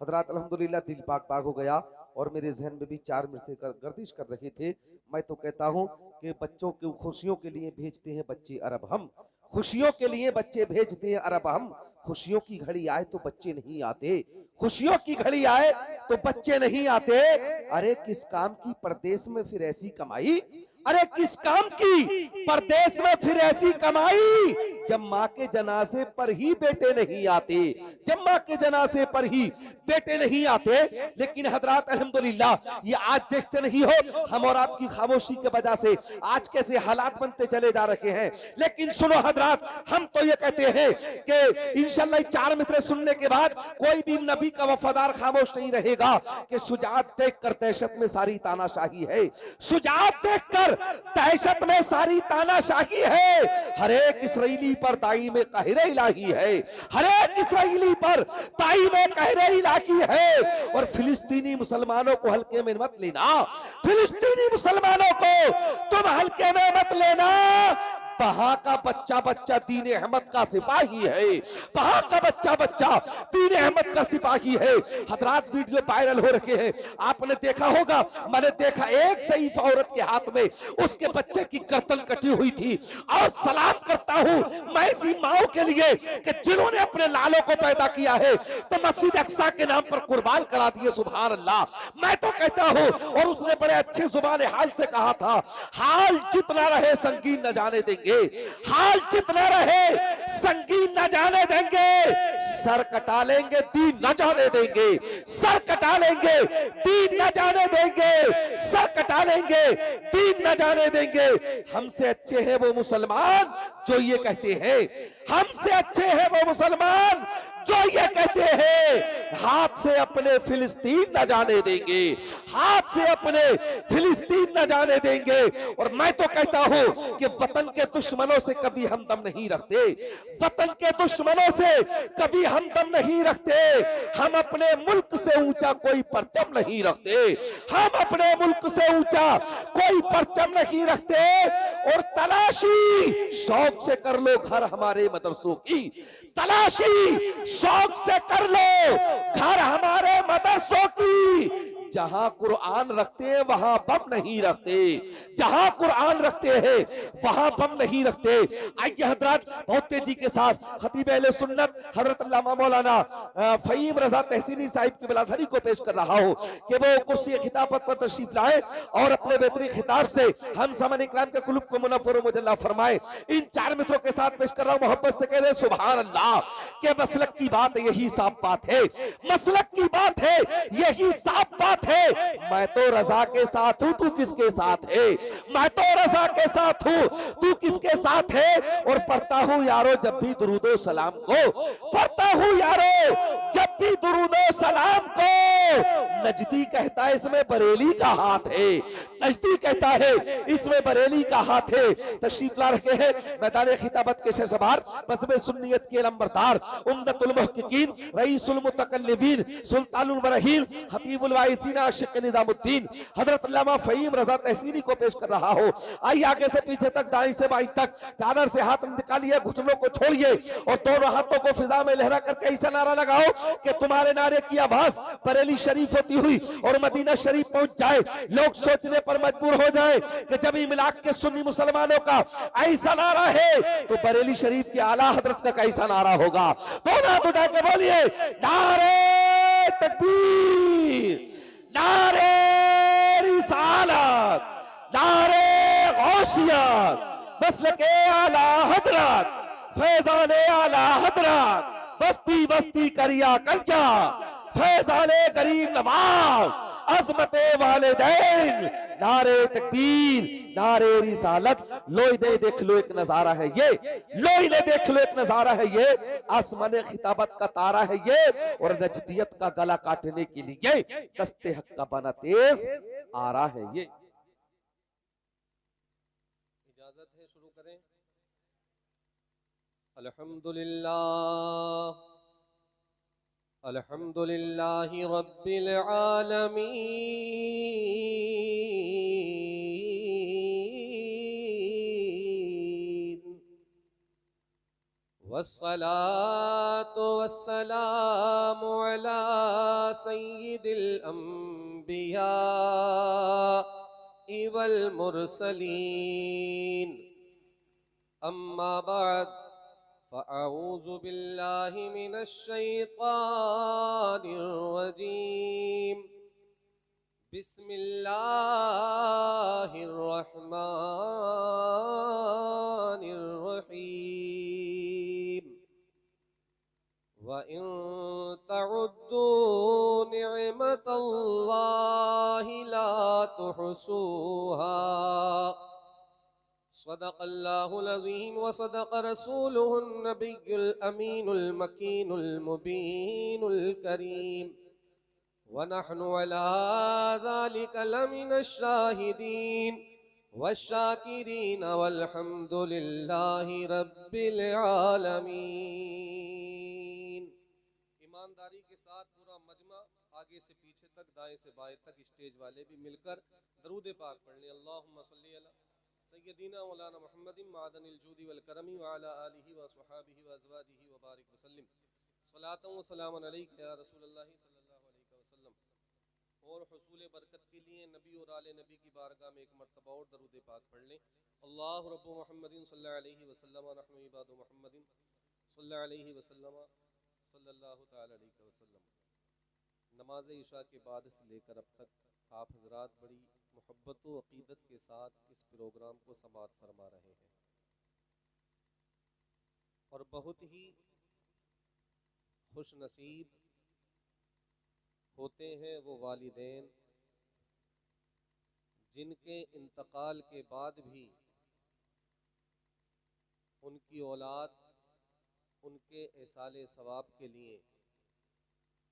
हजरात अल्हम्दुलिल्लाह दिल पाक पाक हो गया और मेरे जहन में भी चार मिर्चे गर्दिश कर रहे थे। मैं तो कहता हूँ कि बच्चों की खुशियों के लिए भेजते हैं बच्चे अरब हम, खुशियों के लिए बच्चे भेजते हैं अरब हम। खुशियों की घड़ी आए तो बच्चे नहीं आते, खुशियों की घड़ी आए तो बच्चे नहीं आते। अरे किस काम की परदेश में फिर ऐसी कमाई, अरे किस काम की परदेश में फिर ऐसी कमाई, जब माँ के जनाजे पर ही बेटे नहीं आते, जब माँ के जनाजे पर ही बेटे नहीं आते। लेकिन हजरात अल्हम्दुलिल्लाह ये आज देखते नहीं हो, हम और आपकी खामोशी के वजह से आज कैसे हालात बनते चले जा रहे हैं। लेकिन सुनो हजरात, हम तो ये कहते हैं कि इंशाल्लाह चार मिसरे सुनने के बाद कोई भी नबी का वफादार खामोश नहीं रहेगा कि शुजाअत देखकर दहशत में सारी तानाशाही है, शुजाअत देखकर दहशत में सारी तानाशाही है। हर एक इसराइली पर ताई में कहरे इलाही है, हर एक इसराइली पर ताई में कहरे इलाही है। और फिलिस्तीनी मुसलमानों को हल्के में मत लेना, फिलिस्तीनी मुसलमानों को तुम हल्के में मत लेना। वहां का बच्चा बच्चा दीन अहमद का सिपाही है, वहां का बच्चा बच्चा दीन अहमद का सिपाही है। हजरात वीडियो वायरल हो रखे हैं, आपने देखा होगा, मैंने देखा एक ज़ईफ औरत के हाथ में उसके बच्चे की गर्दन कटी हुई थी। और सलाम करता हूं मैं ऐसी माओ के लिए कि जिन्होंने अपने लालों को पैदा किया है तो मस्जिद अक्सा के नाम पर कुर्बान करा दिए। सुभान अल्लाह, मैं तो कहता हूं। और उसने बड़े अच्छे जुबान हाल से कहा था, हाल जितना रहे संगीन न जाने देंगे, हाल जितना रहे संगीन न जाने देंगे, सर कटा लेंगे दीन न जाने देंगे, सर कटा लेंगे दीन न जाने देंगे, सर कटा लेंगे दीन न जाने देंगे। हमसे अच्छे हैं वो मुसलमान जो ये कहते हैं, हमसे अच्छे हैं वो मुसलमान जो ये कहते हैं हाथ से अपने फिलिस्तीन न जाने देंगे, हाथ से अपने फिलिस्तीन न जाने देंगे। और मैं तो कहता हूं कि वतन के दुश्मनों से कभी हम दम नहीं रखते, वतन के दुश्मनों से कभी हम दम नहीं रखते। हम अपने मुल्क से ऊंचा कोई परचम नहीं रखते, हम अपने मुल्क से ऊंचा कोई परचम नहीं रखते। और तलाशी शौक से कर लो घर हमारे मदरसों की, तलाशी शौक से कर लो घर हमारे मदरसों की। जहां कुरान रखते हैं वहां बम नहीं रखते, जहां कुरान रखते हैं वहां बम नहीं रखते। आइए हजरत बहुत तेजी के साथ खतीब अहले सुन्नत हजरत अल्लामा मौलाना फहीम रजा तहसीनी साहिब की बिलाधरी को पेश कर रहा हूं कि वो कुर्सी खिताबत पर तशरीफ लाए और अपने बेहतरीन खिताब से हम समन इकराम के कुलूब को मुनव्वर व मुजल्ला फरमाए। इन चार मित्रों के साथ पेश कर रहा हूं, मोहब्बत से कह दे सुभान अल्लाह। के मसलक की बात यही साफ बात है, मसलक की बात है यही साफ बात है। मैं तो रजा के साथ हूं, तू किसके साथ है? मैं तो रजा के साथ हूं, तू किसके साथ है? और पढ़ता हूं यारो जब भी दुरूदो सलाम को, पढ़ता हूं यारो जब भी दुरूदो सलाम को। नजदी कहता है इसमें बरेली का हाथ है, नजदी कहता है इसमें बरेली का हाथ है। तशरीफ ला रखे हैं मैदान खिताबत के शेषबार बज़्म सुन्नियत के नंबरदार उम्दतुल मुहक्किकीन रईसुल मुतकल्लिमीन सुल्तानुल बरहीन खतीबुल वाइसीन आशिक निजामुद्दीन हजरत अल्लामा फहीम रजा तहसीनी को पेश कर रहा हो। आइए आगे से पीछे तक, दाएं से बाईं तक, चादर से हाथ निकालिए, घुटनों को छोड़िए और दोनों हाथों को फिजा में लहरा करके ऐसा नारा लगाओ कि तुम्हारे नारे की आवाज बरेली शरीफ होती हुई और मदीना शरीफ पहुंच जाए। लोग सोचने पर मजबूर हो जाए कि जब इमलाक के सुन्नी मुसलमानों का ऐसा नारा है तो बरेली शरीफ के आला हजरत का कैसा नारा होगा। दोनों हाथ उठा के बोलिए नारे तकबीर, नारे रिसालत, नारे गौसियत, मसलके आला हजरत, फैजाने आला हजरत, बस्ती बस्ती करिया करजा, फैजाने गरीब नवाज, अजमते वालिदैन, नारे तकबीर, नारे रिसालत। लोई दे देख लो एक नजारा है ये, लोई ने देख लो एक नजारा है ये, आसमान खिताबत का तारा है ये और नजदियत का गला काटने के लिए दस्ते हक का बना तेज आ रहा है ये। इजाजत है शुरू करें। अल्हम्दुलिल्लाह अल्हम्दुलिल्लाहि रब्बिल आलमीन वस्सलातु वस्सलामु अला सय्यिदिल अंबिया वल मुरसलीन अम्मा बाद फ़अऊज़ु बिल्लाहि मिनश शैतानिर रजीम बिस्मिल्लाहिर रहमानिर रहीम व इन तउद्दू निअमतल्लाहि ला तुहसूहा सदक़ल्लाहुल अज़ीम व सदक़ रसूलुहुन नबियुल अमीनुल मकीनुल मुबीनुल करीम व नहनु अला ज़ालिका लमिनश शाहिदीन वश्शाकिरीन वल्हम्दुलिल्लाहि रब्बिल आलमीन। ईमानदारी के साथ पूरा मजमा आगे से पीछे तक, दाएं से बाएं तक, स्टेज वाले भी मिलकर दरूद पाक पढ़ लें। अल्लाहुम्मा सल्ली अला सय्यदीना मौलाना मुहम्मदिन मादनिल जूदी वल करमी व अला आलिहि व अस्हाबिहि व अज़वाजिहि व बारिक वसल्लिम सलातन व सलामन अलैका या रसूलल्लाह सल्लल्लाहु अलैहि वसल्लम। और हुसूल बरकत के लिए नबी और आले नबी की बारगाह में एक मरतबा और दरूद पाक पढ़ लें। अल्लाहु रब्बु मुहम्मदिन सल्लल्लाहु अलैहि वसल्लम व नहनु इबादु मुहम्मदिन सल्लल्लाहु अलैहि वसल्लम सल्लल्लाहु तआला अलैहि वसल्लम। नमाज इशा के बाद से लेकर अब तक आप हजरात बड़ी मोहब्बत व अकीदत के साथ इस प्रोग्राम को समाअत फरमा रहे हैं और बहुत ही खुश नसीब होते हैं वो वालिदैन जिनके इंतकाल के बाद भी उनकी औलाद उनके एसाले सवाब के लिए,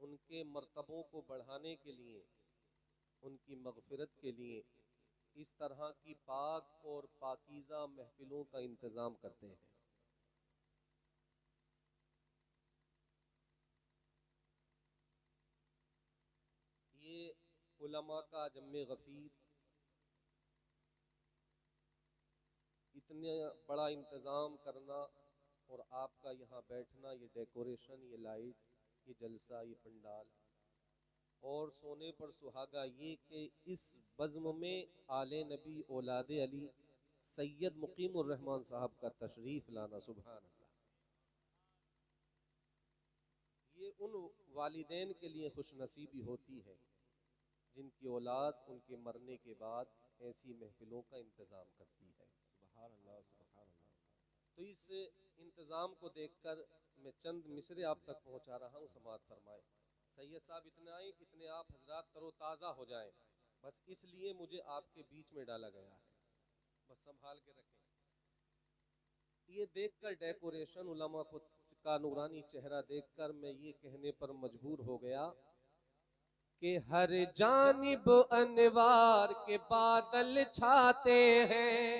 उनके मर्तबों को बढ़ाने के लिए, उनकी मग़फ़िरत के लिए इस तरह की पाक और पाकीज़ा महफ़िलों का इंतज़ाम करते हैं। ये उलमा का जम्मे गफ़ीर इतने बड़ा इंतज़ाम करना और आपका यहाँ बैठना, ये डेकोरेशन, ये लाइट, ये जलसा, ये पंडाल और सोने पर सुहागा, ये कि इस बज़्म में आले नबी औलादे अली सैयद मुकीमुर रहमान साहब का तशरीफ़ लाना, सुभान अल्लाह। ये उन वालिदैन के लिए खुशनसीबी होती है जिनकी औलाद उनके मरने के बाद ऐसी महफिलों का इंतज़ाम करती है। सुभान अल्लाह, सुभान अल्लाह। तो इस इंतज़ाम को देखकर मैं चंद मिसरे आप तक पहुँचा रहा हूँ, समाअत फरमाएं। सैयद साहब इतने आए कितने आप हजरात तरोताज़ा हो जाएं, बस इसलिए मुझे आपके बीच में डाला गया है, बस संभाल के रखें। ये देखकर डेकोरेशन, उलमा को का नूरानी चेहरा देखकर मैं ये कहने पर मजबूर हो गया कि हर जानिब अनवार के बादल छाते हैं,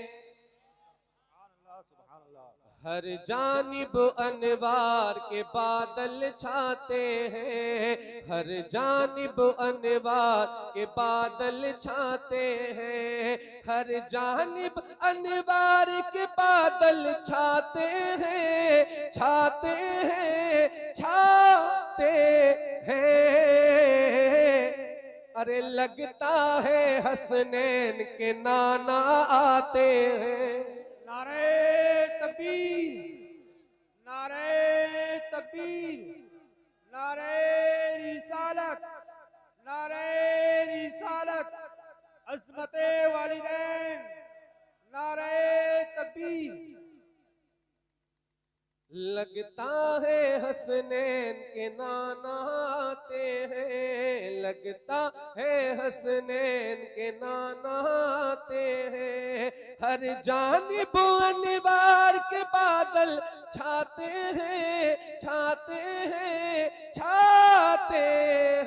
हर जानिब अनवार के बादल छाते हैं, हर जानिब अनवार के बादल छाते हैं, हर जानिब अनवार के बादल छाते हैं, छाते हैं, छाते हैं। अरे लगता है हसनैन के नाना आते हैं। नारे तकबीर, नारे तकबीर, नारे रिसालत, नारे रिसालत, अज़मते वालिदैन, नारे तकबीर। लगता है हसनैन के नाना आते हैं, लगता है हसनैन के नाना आते हैं, हर जानिब अनवार के बादल छाते हैं, छाते हैं, छाते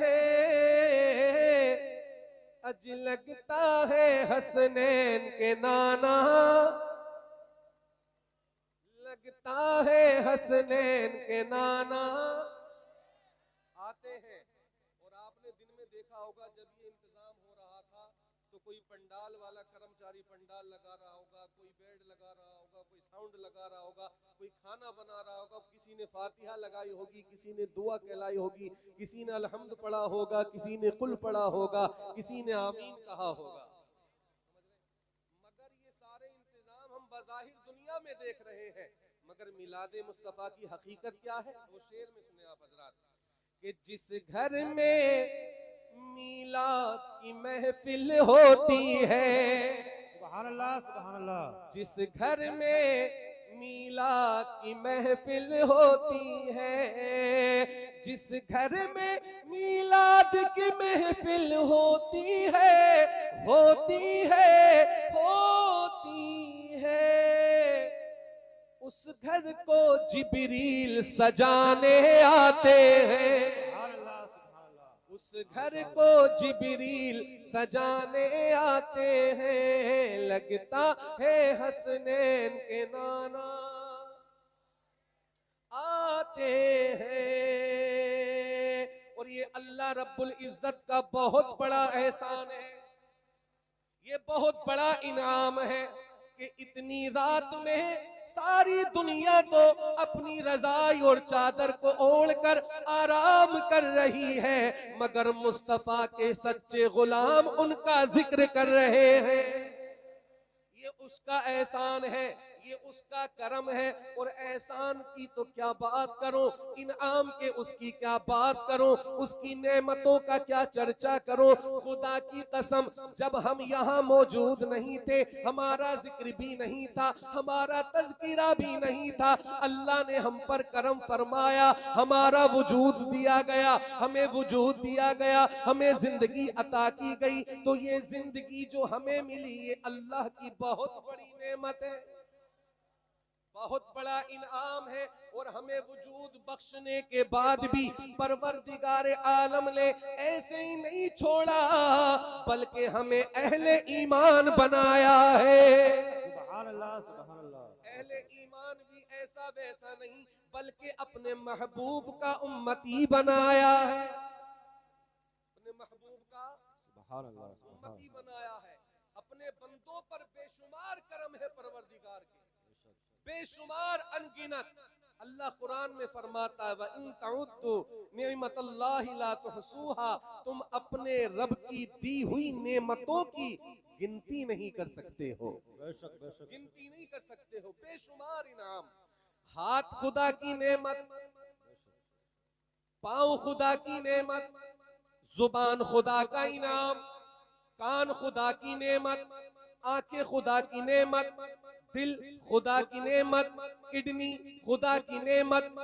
हैं। अज लगता है हसनैन के नाना, लगता है हसनैन के नाना आते हैं। और आपने दिन में देखा होगा जब ये इंतजाम हो रहा था तो कोई पंडाल वाला कर्मचारी पंडाल लगा रहा होगा, कोई बेड लगा रहा होगा, कोई साउंड लगा रहा होगा, कोई खाना बना रहा होगा, किसी ने फातिहा लगाई होगी, किसी ने दुआ कहलाई होगी, किसी ने अलहम्द पढ़ा होगा, किसी ने कुल पढ़ा होगा, किसी ने आमीन कहा होगा। मगर ये सारे इंतजाम हम बज़ाहिर दुनिया में देख रहे हैं, मगर मिलाद मुस्तफ़ा की हकीकत क्या है? वो शेर में सुने आप हजरात कि जिस घर में मीलाद की महफिल होती है, सुभान अल्लाह, सुभान अल्लाह। जिस घर में मीलाद की महफिल होती है, जिस घर में मीलाद की महफिल होती है, होती है, होती है, उस घर को जिब्रील सजाने आते हैं, सुभान अल्लाह, सुभान अल्लाह। उस घर को जिब्रील सजाने आते हैं, लगता है हसनैन के नाना आते हैं। और ये अल्लाह रब्बुल इज्जत का बहुत बड़ा एहसान है, ये बहुत बड़ा इनाम है कि इतनी रात में सारी दुनिया तो अपनी रजाई और चादर को ओढ़कर आराम कर रही है, मगर मुस्तफा के सच्चे गुलाम उनका जिक्र कर रहे हैं। ये उसका एहसान है, ये उसका करम है। और एहसान की तो क्या बात करूं, इनाम के उसकी क्या बात करूं, उसकी नेमतों का क्या चर्चा करूं। खुदा की कसम, जब हम यहाँ मौजूद नहीं थे, हमारा जिक्र भी नहीं था, हमारा तज़किरा भी नहीं था, अल्लाह ने हम पर करम फरमाया, हमारा वजूद दिया गया, हमें वजूद दिया गया, हमें जिंदगी अता की गई। तो ये जिंदगी जो हमें मिली, ये अल्लाह की बहुत बड़ी नेमत है, बहुत बड़ा इनाम है। और हमें वजूद बख्शने के बाद भी परवरदिगार आलम ने ऐसे ही नहीं छोड़ा, बल्कि हमें अहले ईमान बनाया है। सुभान अल्लाह, सुभान अल्लाह। अहले ईमान भी ऐसा वैसा नहीं, बल्कि अपने महबूब का उम्मती बनाया है, अपने महबूब का सुभान अल्लाह, सुभान उम्मती बनाया है। अपने बंदों पर बेशुमार करम है परवरदिगार के, बेशुमार अनगिनत। अल्लाह कुरान में फरमाता है, व इन तउद्दु निअमतल्लाहि ला तुहसूहा, तुम अपने रब की दी हुई नेमतों की गिनती नहीं कर सकते हो, बेशक, बेशक। गिनती नहीं कर सकते हो। बेशुमार इनाम। हाथ खुदा की नेमत, पांव खुदा की नेमत, जुबान खुदा का इनाम, कान खुदा की नेमत, आंखें खुदा की नेमत, दिल खुदा की नेमत, किडनी खुदा की नेमत,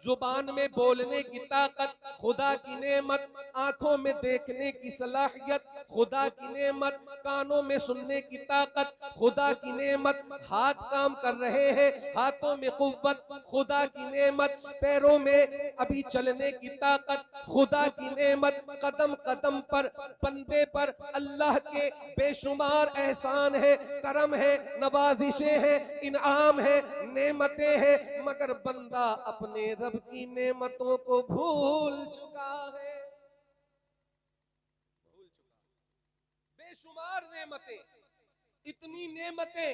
जुबान में बोलने की ताकत खुदा की नेमत, आंखों में देखने की सलाहियत खुदा की नेमत, कानों में सुनने की ताकत खुदा की नेमत, हाथ काम कर रहे हैं, हाथों में कुव्वत खुदा की नेमत, पैरों में अभी चलने की ताकत खुदा की नेमत, कदम कदम पर बंदे पर अल्लाह के बेशुमार एहसान है, करम है, नवाजिशें हैं, इनाम है, नेमतें हैं, मगर बंदा अपने रब की नेमतों को भूल चुका है, भूल चुका। बेशुमार नेमतें, इतनी नेमतें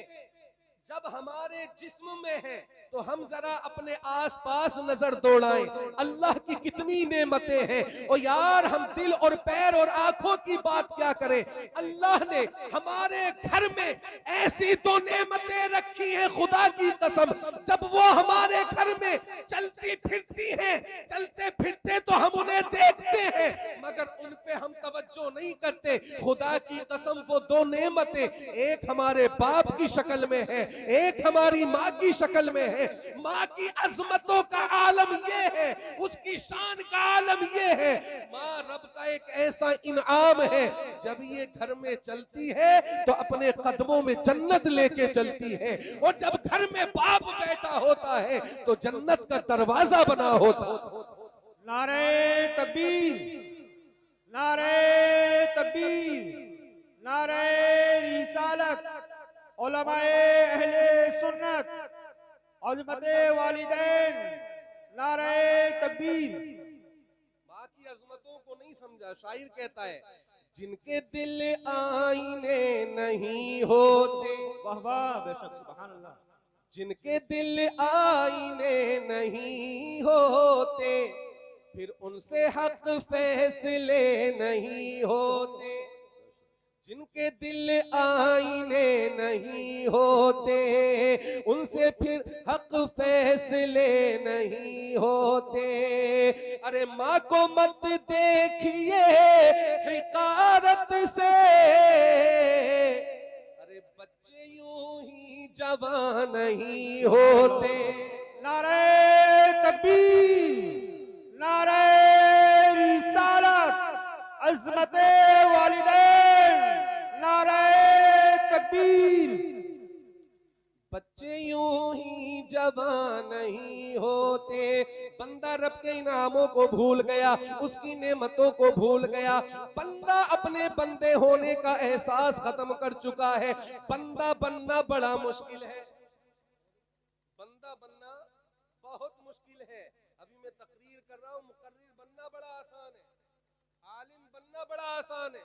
जब हमारे जिस्म में है, तो हम जरा अपने आसपास नजर दौड़ाएं, अल्लाह की कितनी नेमतें हैं। और यार, हम दिल और पैर और आंखों की बात क्या करें, अल्लाह ने हमारे घर में ऐसी तो नेमतें रखी हैं, खुदा की कसम, जब वो हमारे घर में चलती फिरती हैं, चलते फिरते तो हम उन्हें देखते हैं, मगर उन पे हम तवज्जो नहीं करते। खुदा की कसम, वो दो नेमतें, एक हमारे बाप की शक्ल में है, एक हमारी माँ की शक्ल में है। माँ की अजमतों का आलम ये है, उसकी शान का आलम ये है। माँ रब का एक ऐसा इनाम है, जब ये घर में चलती है तो अपने कदमों में जन्नत लेके चलती है, और जब घर में बाप बैठा होता है तो जन्नत का दरवाजा बना होता है। नारे तकबीर, नारे तकबीर, नारे रिसालत, उलमाए अहले सुन्नत, उलमते वालिदैन, नारे तकबीर। माँ की अजमतों को नहीं समझा। शायर कहता है, जिनके दिल आईने नहीं होते, वाह वाह, बेशक, सुभान अल्लाह। जिनके दिल आईने नहीं होते, फिर उनसे हक फैसले नहीं होते। जिनके दिल आईने नहीं होते, उनसे फिर हक फैसले नहीं होते। अरे माँ को मत देखिए हिकारत से, अरे बच्चे यूं ही जवान नहीं होते। नारे तकबीर, नारे रिसालत, अज़मते वालिदैन, नारे तकबीर। बच्चे यूं ही जवान नहीं होते। बंदा रब के इनामों को भूल गया, उसकी नेमतों को भूल गया। बंदा अपने बंदे होने का एहसास खत्म कर चुका है। बंदा बनना बड़ा मुश्किल है, बंदा बनना बहुत मुश्किल है। अभी मैं तकरीर कर रहा हूँ, मुकर्रिर बनना बड़ा आसान है, आलिम बनना बड़ा आसान है,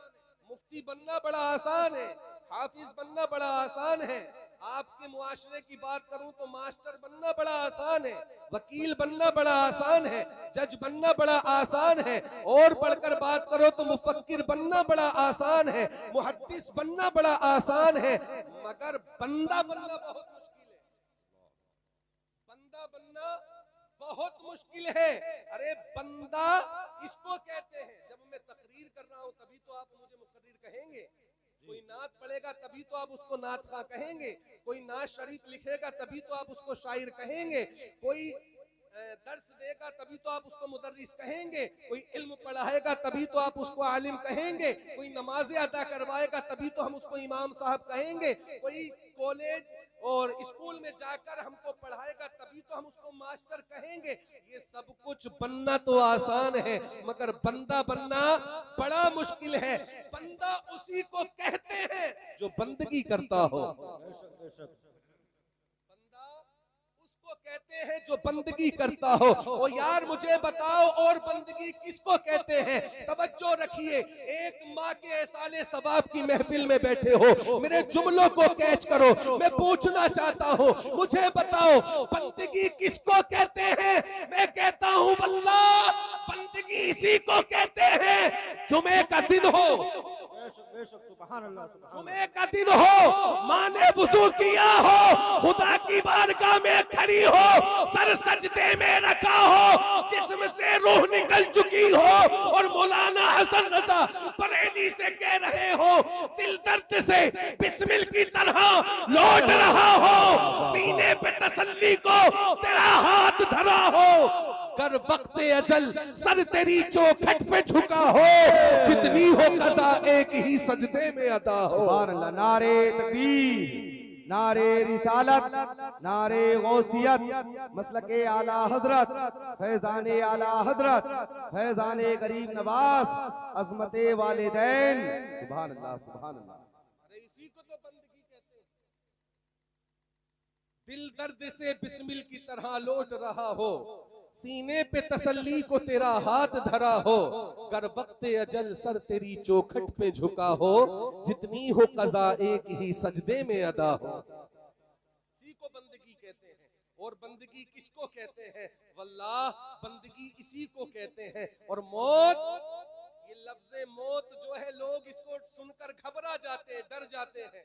मुफ्ती बनना बड़ा आसान है, हाफिज बनना बड़ा आसान है। आपके मुआशरे की बात करूं तो मास्टर बनना बड़ा आसान है, वकील बनना बड़ा आसान है, जज बनना बड़ा आसान है, और पढ़कर बात करो तो मुफक्किर बनना बड़ा आसान है, मुहद्दिस बनना बड़ा आसान है, मगर बंदा बनना बहुत मुश्किल है। बंदा बनना बहुत मुश्किल है। अरे बंदा किसको कहते हैं? जब मैं तकरीर कर रहा हूं तभी तो आप मुझे मुकर्रिर कहेंगे। कोई नात पढ़ेगा तभी तो आप उसको नात खा कहेंगे। कोई नात शरीफ लिखेगा तभी तो आप उसको शायर कहेंगे। कोई दर्स देगा तभी तो आप उसको मुदर्रिस कहेंगे। कोई इल्म पढ़ाएगा तभी तो आप उसको आलिम कहेंगे। कोई नमाज़ें अदा करवाएगा तभी तो हम उसको इमाम साहब कहेंगे। कोई कॉलेज और स्कूल में जाकर हमको पढ़ाएगा तभी तो हम उसको मास्टर कहेंगे। ये सब कुछ बनना तो आसान है, मगर बंदा बनना बड़ा मुश्किल है। बंदा उसी को कहते हैं जो बंदगी करता हो। बंदा उसको कहते हैं जो बंदगी करता हो। ओ यार मुझे बताओ, और बंदगी किसको कहते हैं? तवज्जो रखिए, एक माँ के एहसाले सवाब की महफिल में बैठे हो, मेरे जुमलों को कैच करो। मैं पूछना चाहता हूँ, मुझे बताओ बंदगी किसको कहते हैं? मैं कहता हूँ अल्लाह, बंदगी इसी को कहते हैं जुमे का दिन हो, जुमे का दिन हो, माँ ने वुजू किया हो, खुदा की बारगाह में खड़ी हो, सर सजदे में रखा हो, जिस्म से रूह निकल चुकी हो, और मौलाना हसन रजा बरेली से कह रहे हो, दिल दर्द से बिस्मिल की तरह लौट रहा हो, सीने पे तसल्ली को तेरा हाथ धरा हो, कर वक्त अजल सर तेरी चौखट पे झुका हो, जितनी हो कज़ा एक ही सजदे में अदा हो। सुभान अल्लाह। नारे तकबीर, नारे रिसालत, नारे गौसियत, मसलके आला हजरत, फैजाने आला हजरत, फैजाने गरीब नवाज, अज़मते वालिदैन। सुभान अल्लाह, सुभान अल्लाह। अरे इसी को तो बंदगी कहते हैं। दिल दर्द से बिस्मिल की तरह लौट रहा हो, सीने पे तसल्ली को तेरा हाथ धरा हो, कर वक्त अजल सर तेरी चौखट पे झुका हो, जितनी हो कज़ा एक ही सजदे में अदा हो। इसी को बंदगी कहते हैं। और बंदगी किसको कहते हैं? वल्लाह बंदगी इसी को कहते हैं। और मौत, ये लफ्ज़ मौत जो है, लोग इसको सुनकर घबरा जाते हैं, डर जाते हैं।